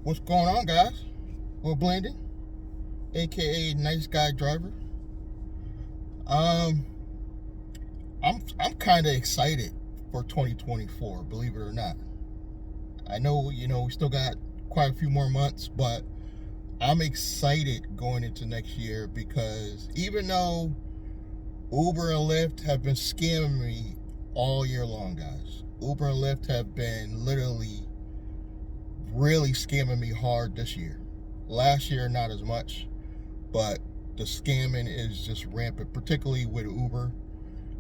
What's going on, guys? Well, Blandrake, aka Nice Guy Driver. Um, I'm kind of excited for 2024. Believe it or not, I know we still got quite a few more months, but I'm excited going into next year because even though Uber and Lyft have been scamming me all year long, guys, Uber and Lyft have been literally really scamming me hard this year. Last year, not as much. But the scamming is just rampant, particularly with Uber.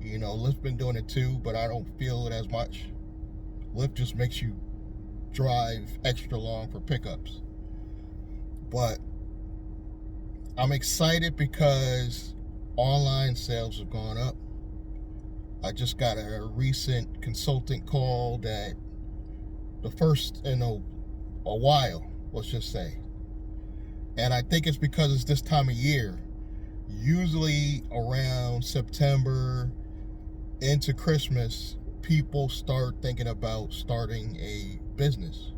Lyft's been doing it too, but I don't feel it as much. Lyft just makes you drive extra long for pickups. But I'm excited because online sales have gone up. I just got a recent consultant call that the first in a while, let's just say. And I think it's because it's this time of year. Usually around September into Christmas, people start thinking about starting a business,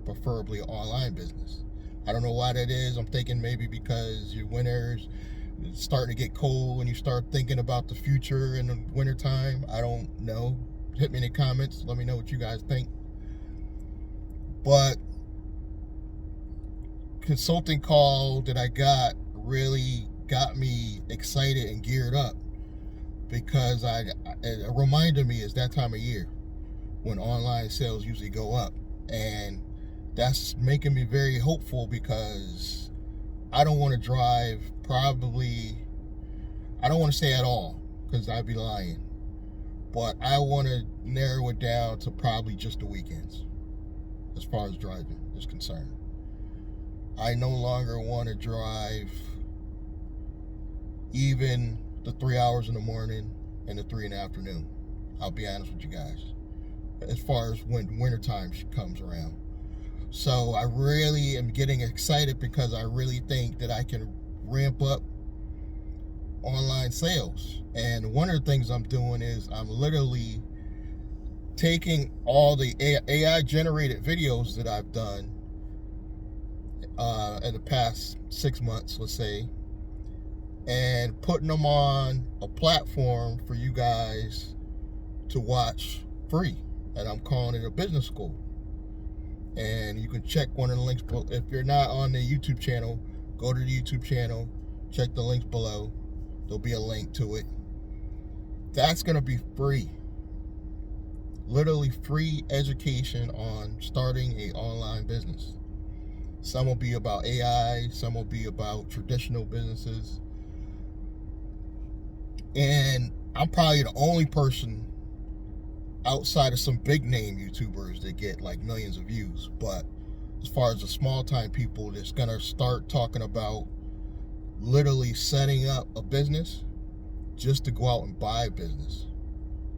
preferably an online business. I don't know why that is. I'm thinking maybe because your winters, it's starting to get cold and you start thinking about the future in the wintertime. I don't know. Hit me in the comments. Let me know what you guys think. But consulting call that I got really got me excited and geared up because it reminded me it's that time of year when online sales usually go up, and that's making me very hopeful because I don't want to drive I don't want to say at all because I'd be lying, but I want to narrow it down to probably just the weekends as far as driving is concerned. I no longer want to drive even the 3 hours in the morning and the 3 in the afternoon. I'll be honest with you guys, as far as when wintertime comes around. So I really am getting excited because I really think that I can ramp up online sales. And one of the things I'm doing is I'm literally taking all the AI generated videos that I've done in the past 6 months, let's say, and putting them on a platform for you guys to watch free. And I'm calling it a business school. And you can check one of the links below. If you're not on the YouTube channel, go to the YouTube channel, check the links below. There'll be a link to it. That's going to be free. Literally free education on starting an online business. Some will be about AI, some will be about traditional businesses. And I'm probably the only person outside of some big name YouTubers that get like millions of views. But as far as the small time people that's going to start talking about literally setting up a business just to go out and buy a business.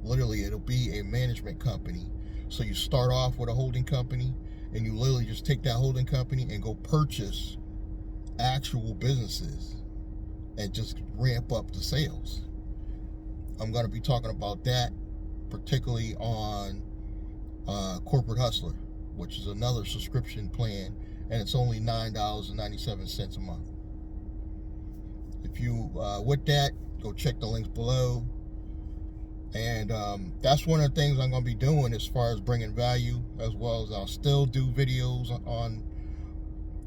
Literally, it'll be a management company. So you start off with a holding company, and you literally just take that holding company and go purchase actual businesses and just ramp up the sales. I'm going to be talking about that, particularly on Corporate Hustler, which is another subscription plan, and it's only $9.97 a month. If you with that, go check the links below. And that's one of the things I'm going to be doing as far as bringing value, as well as I'll still do videos on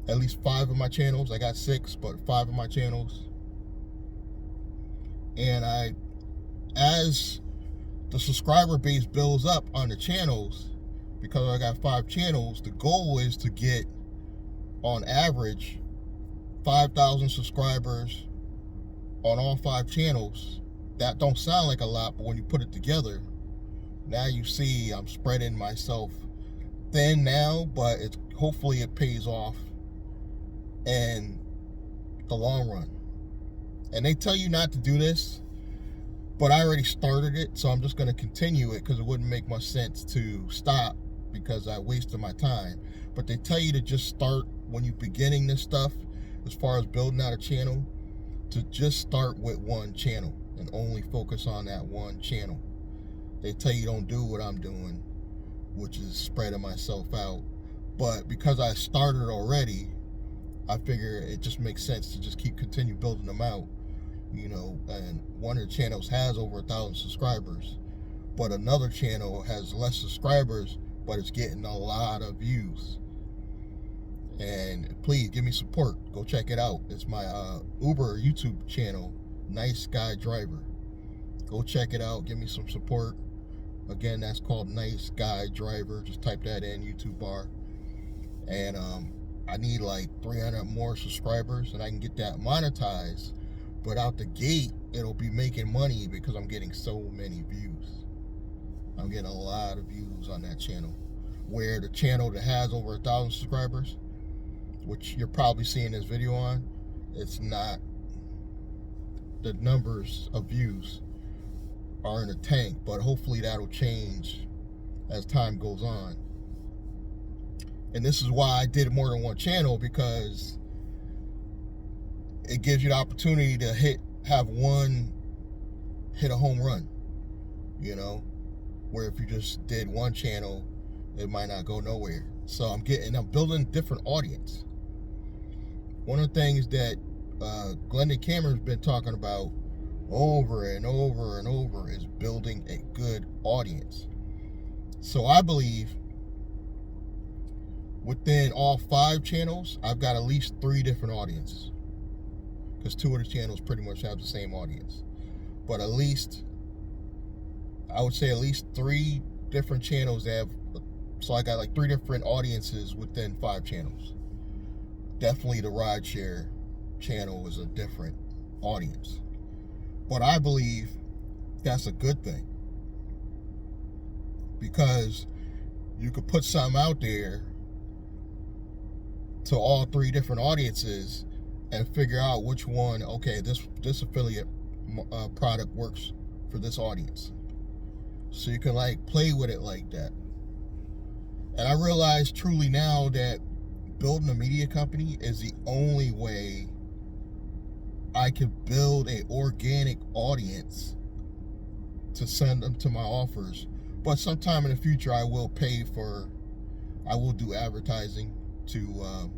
at least 5 of my channels. I got 6, but 5 of my channels. And as the subscriber base builds up on the channels, because I got 5 channels, the goal is to get, on average, 5,000 subscribers on all 5 channels. That don't sound like a lot, but when you put it together, now you see I'm spreading myself thin now, but hopefully it pays off in the long run. And they tell you not to do this, but I already started it, so I'm just going to continue it because it wouldn't make much sense to stop because I wasted my time. But they tell you to just start when you're beginning this stuff, as far as building out a channel, to just start with one channel and only focus on that one channel. They tell you don't do what I'm doing, which is spreading myself out, But because I started already, I figure it just makes sense to just continue building them out, and one of the channels has over 1,000 subscribers, but another channel has less subscribers, but it's getting a lot of views. And please give me support. Go check it out. It's my Uber YouTube channel, Nice Guy Driver. Go check it out. Give me some support. Again, that's called Nice Guy Driver. Just type that in YouTube bar. And I need like 300 more subscribers, and I can get that monetized. But out the gate, it'll be making money because I'm getting so many views. I'm getting a lot of views on that channel. Where the channel that has over 1,000 subscribers, which you're probably seeing this video on, it's not, the numbers of views are in the tank, but hopefully that'll change as time goes on. And this is why I did more than one channel, because it gives you the opportunity to have one hit a home run, where if you just did one channel, it might not go nowhere. So I'm building a different audience. One of the things that Glendon Cameron's been talking about over and over and over is building a good audience. So I believe within all 5 channels, I've got at least 3 different audiences, because 2 of the channels pretty much have the same audience. But I would say at least 3 different channels have, so I got like 3 different audiences within 5 channels. Definitely the rideshare channel is a different audience. But I believe that's a good thing, because you could put something out there to all 3 different audiences and figure out which one, okay, this affiliate product works for this audience. So you can like play with it like that. And I realize truly now that building a media company is the only way I could build an organic audience to send them to my offers. But sometime in the future, I will do advertising to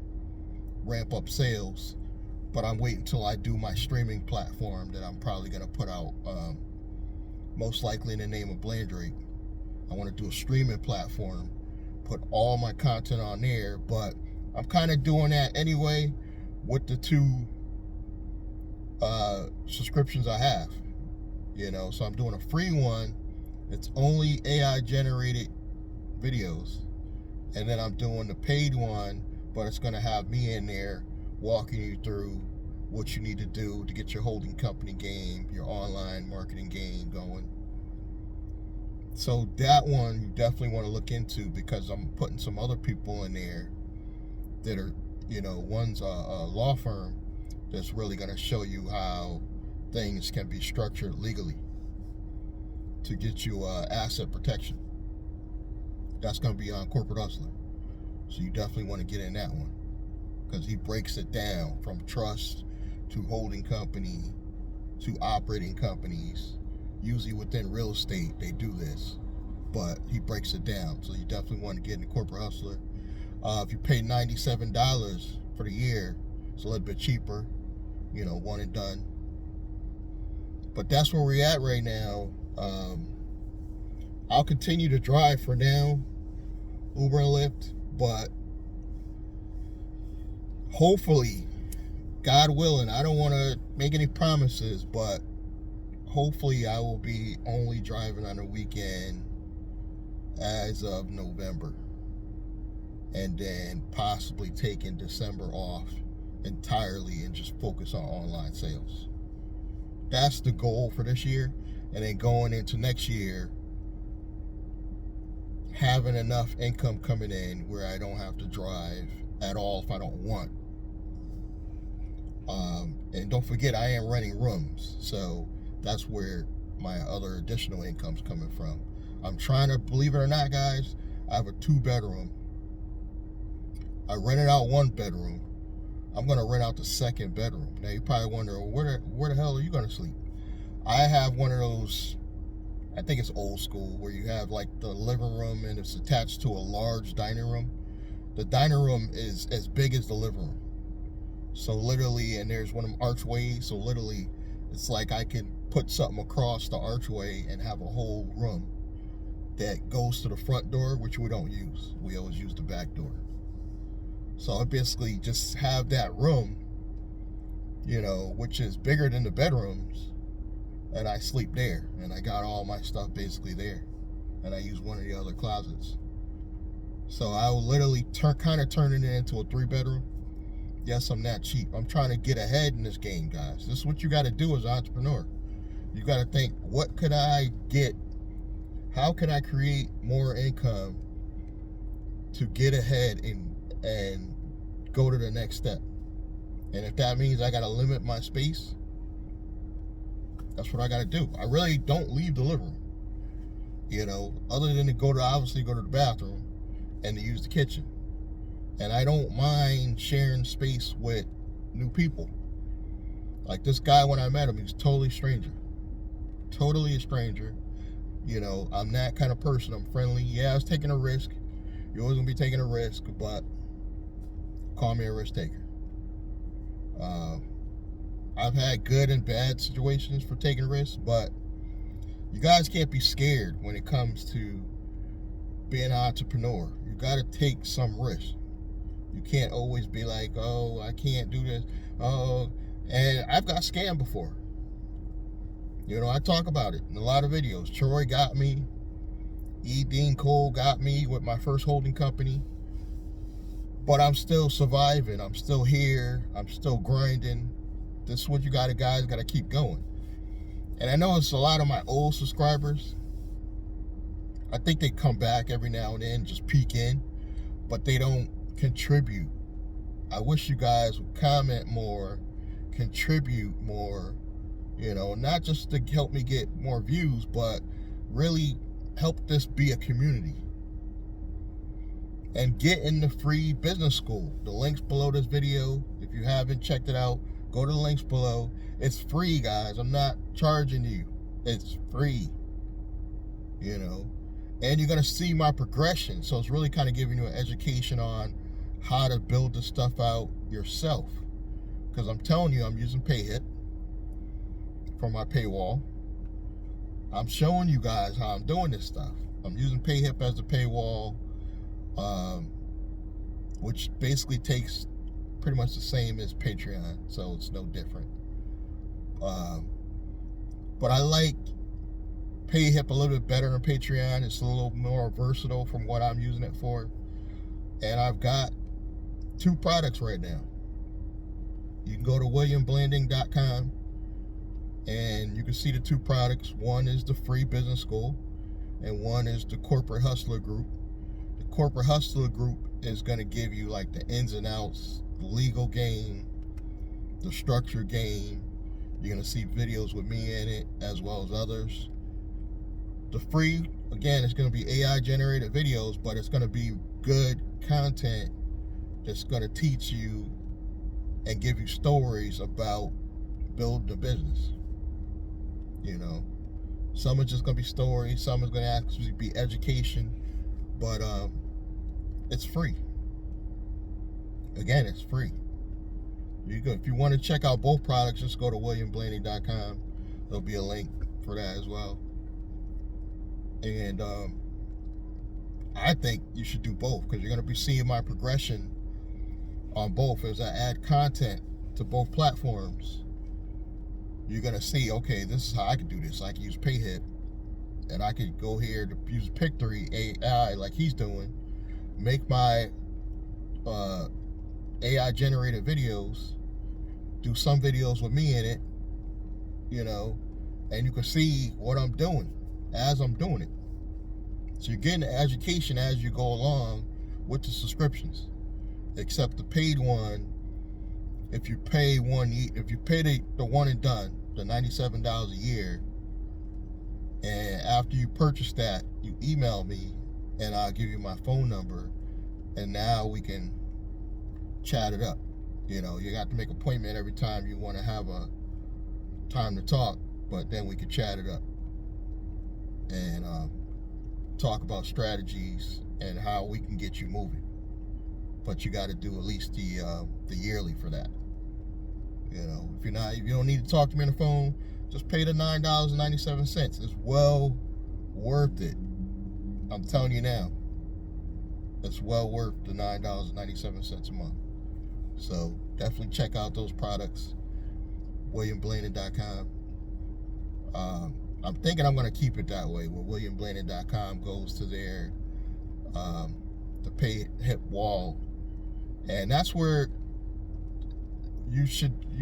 ramp up sales. But I'm waiting until I do my streaming platform that I'm probably going to put out, most likely in the name of Blandrake. I want to do a streaming platform, put all my content on there, but I'm kind of doing that anyway with the 2 subscriptions I have, so I'm doing a free one. It's only AI generated videos, and then I'm doing the paid one, but it's going to have me in there walking you through what you need to do to get your holding company game, your online marketing game going. So that one you definitely want to look into, because I'm putting some other people in there that are, one's a law firm that's really going to show you how things can be structured legally to get you asset protection. That's going to be on Corporate Hustler. So you definitely want to get in that one, because he breaks it down from trust to holding company to operating companies. Usually within real estate, they do this, but he breaks it down. So you definitely want to get into Corporate Hustler. If you pay $97 for the year, it's a little bit cheaper, one and done. But that's where we're at right now. I'll continue to drive for now, Uber and Lyft, but hopefully, God willing, I don't want to make any promises, but hopefully I will be only driving on the weekend as of November, and then possibly taking December off entirely and just focus on online sales. That's the goal for this year. And then going into next year, having enough income coming in where I don't have to drive at all if I don't want. And don't forget, I am renting rooms, so that's where my other additional income's coming from. I'm trying to, believe it or not, guys, I have a 2-bedroom. I rented out 1 bedroom. I'm going to rent out the 2nd bedroom. Now you probably wonder, where the hell are you going to sleep? I have one of those, I think it's old school, where you have like the living room and it's attached to a large dining room. The dining room is as big as the living room. So literally, and there's one of them archways, so literally it's like I can put something across the archway and have a whole room that goes to the front door, which we don't use. We always use the back door. So I basically just have that room, which is bigger than the bedrooms, and I sleep there, and I got all my stuff basically there, and I use one of the other closets. So I will literally turn it into a 3-bedroom. Yes, I'm not cheap. I'm trying to get ahead in this game, guys. This is what you got to do as an entrepreneur. You got to think, what could I get? How can I create more income to get ahead and go to the next step? And if that means I got to limit my space, that's what I got to do. I really don't leave the living room, other than to obviously go to the bathroom and to use the kitchen. And I don't mind sharing space with new people. Like this guy, when I met him, he was totally a stranger. Totally a stranger. I'm that kind of person. I'm friendly. Yeah, I was taking a risk. You're always going to be taking a risk, but call me a risk taker. I've had good and bad situations for taking risks, but you guys can't be scared when it comes to being an entrepreneur. You got to take some risk. You can't always be like, oh, I can't do this. Oh, and I've got scammed before. I talk about it in a lot of videos. Troy got me. Dean Cole got me with my first holding company. But I'm still surviving. I'm still here. I'm still grinding. This is what you guys got to keep going. And I know it's a lot of my old subscribers. I think they come back every now and then, just peek in, but they don't contribute. I wish you guys would comment more, contribute more, not just to help me get more views, but really help this be a community. And get in the free business school. The link's below this video. If you haven't checked it out, go to the links below. It's free, guys. I'm not charging you. It's free. And you're going to see my progression. So it's really kind of giving you an education on how to build this stuff out yourself. Because I'm telling you, I'm using PayHip for my paywall. I'm showing you guys how I'm doing this stuff. I'm using PayHip as the paywall, which basically takes pretty much the same as Patreon, so it's no different. But I like PayHip a little bit better than Patreon. It's a little more versatile from what I'm using it for. And I've got 2 products right now. You can go to williamblanding.com and you can see the 2 products. One is the free business school and one is the corporate hustler group. The corporate hustler group is going to give you like the ins and outs, the legal game, the structure game. You're going to see videos with me in it as well as others. The free, again, it's going to be AI generated videos, but it's going to be good content that's going to teach you and give you stories about building a business. Some are just going to be stories, some is going to actually be education, but it's free. Again, it's free. If you want to check out both products, just go to williamblanding.com. There'll be a link for that as well. And I think you should do both because you're going to be seeing my progression on both as I add content to both platforms. You're going to see, okay, this is how I can do this. I can use PayHip, and I could go here to use Pictory AI like he's doing, make my AI generated videos, do some videos with me in it, and you can see what I'm doing as I'm doing it. So you're getting the education as you go along with the subscriptions. Except the paid one, if you pay the one and done, the $97 a year, and after you purchase that, you email me and I'll give you my phone number, and now we can chat it up. You got to make an appointment every time you want to have a time to talk, but then we can chat it up and talk about strategies and how we can get you moving. but you got to do at least the yearly for that. You know, if you don't need to talk to me on the phone, just pay the $9.97. It's well worth it. I'm telling you now, it's well worth the $9.97 a month. So definitely check out those products. WilliamBlaney.com. I'm thinking I'm going to keep it that way, where WilliamBlaney.com goes to their the pay hip wall, and that's where you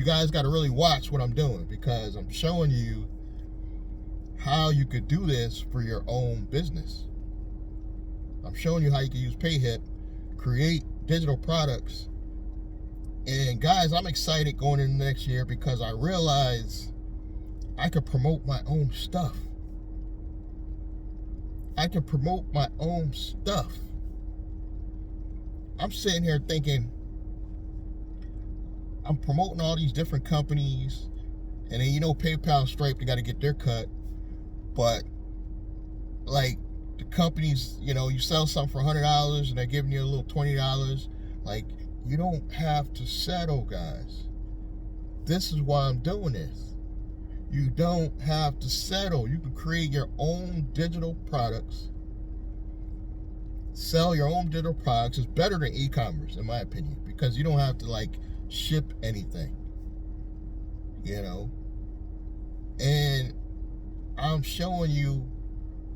guys got to really watch what I'm doing, because I'm showing you how you could do this for your own business. I'm showing you how you can use PayHip, create digital products. And guys, I'm excited going into next year because I realize I can promote my own stuff. I can promote my own stuff. I'm sitting here thinking, I'm promoting all these different companies, and then PayPal and Stripe, they got to get their cut. But like the companies, you sell something for $100 and they're giving you a little $20. Like, you don't have to settle, guys. This is why I'm doing this. You don't have to settle. You can create your own digital products, sell your own digital products. It's better than e-commerce, in my opinion, because you don't have to ship anything, and I'm showing you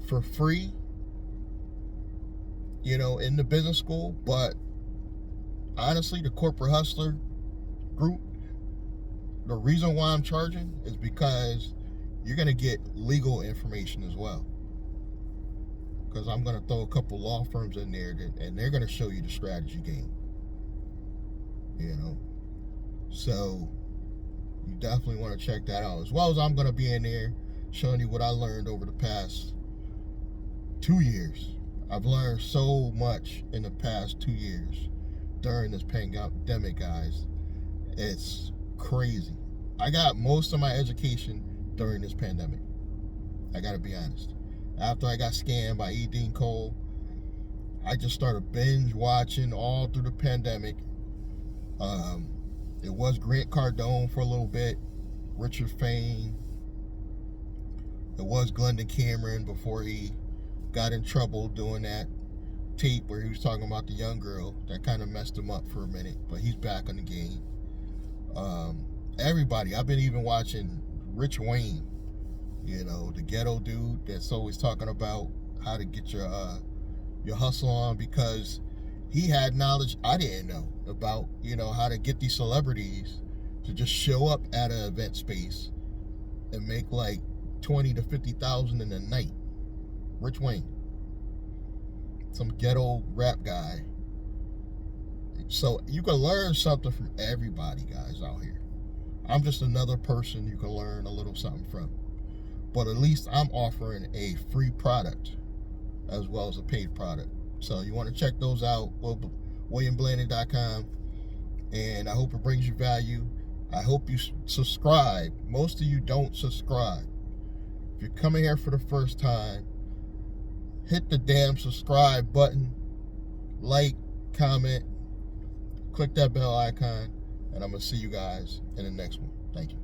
for free, in the business school. But honestly, the Corporate Hustler group, the reason why I'm charging is because you're going to get legal information as well. Because I'm going to throw a couple law firms in there, and they're going to show you the strategy game. So you definitely want to check that out. As well as I'm going to be in there showing you what I learned over the past 2 years. I've learned so much in the past 2 years during this pandemic, guys. It's crazy. I got most of my education during this pandemic. I got to be honest. After I got scammed by E. Dean Cole, I just started binge watching all through the pandemic. It was Grant Cardone for a little bit, Richard Fain. It was Glendon Cameron before he got in trouble doing that tape where he was talking about the young girl. That kind of messed him up for a minute, but he's back on the game. Everybody. I've been even watching Rich Wayne, the ghetto dude that's always talking about how to get your hustle on, because he had knowledge I didn't know about, how to get these celebrities to just show up at an event space and make like 20 to 50,000 in a night. Rich Wayne, some ghetto rap guy. So you can learn something from everybody, guys, out here. I'm just another person you can learn a little something from. But at least I'm offering a free product as well as a paid product. So you want to check those out, WilliamBlaney.com. And I hope it brings you value. I hope you subscribe. Most of you don't subscribe. If you're coming here for the first time, hit the damn subscribe button, like, comment, click that bell icon, and I'm going to see you guys in the next one. Thank you.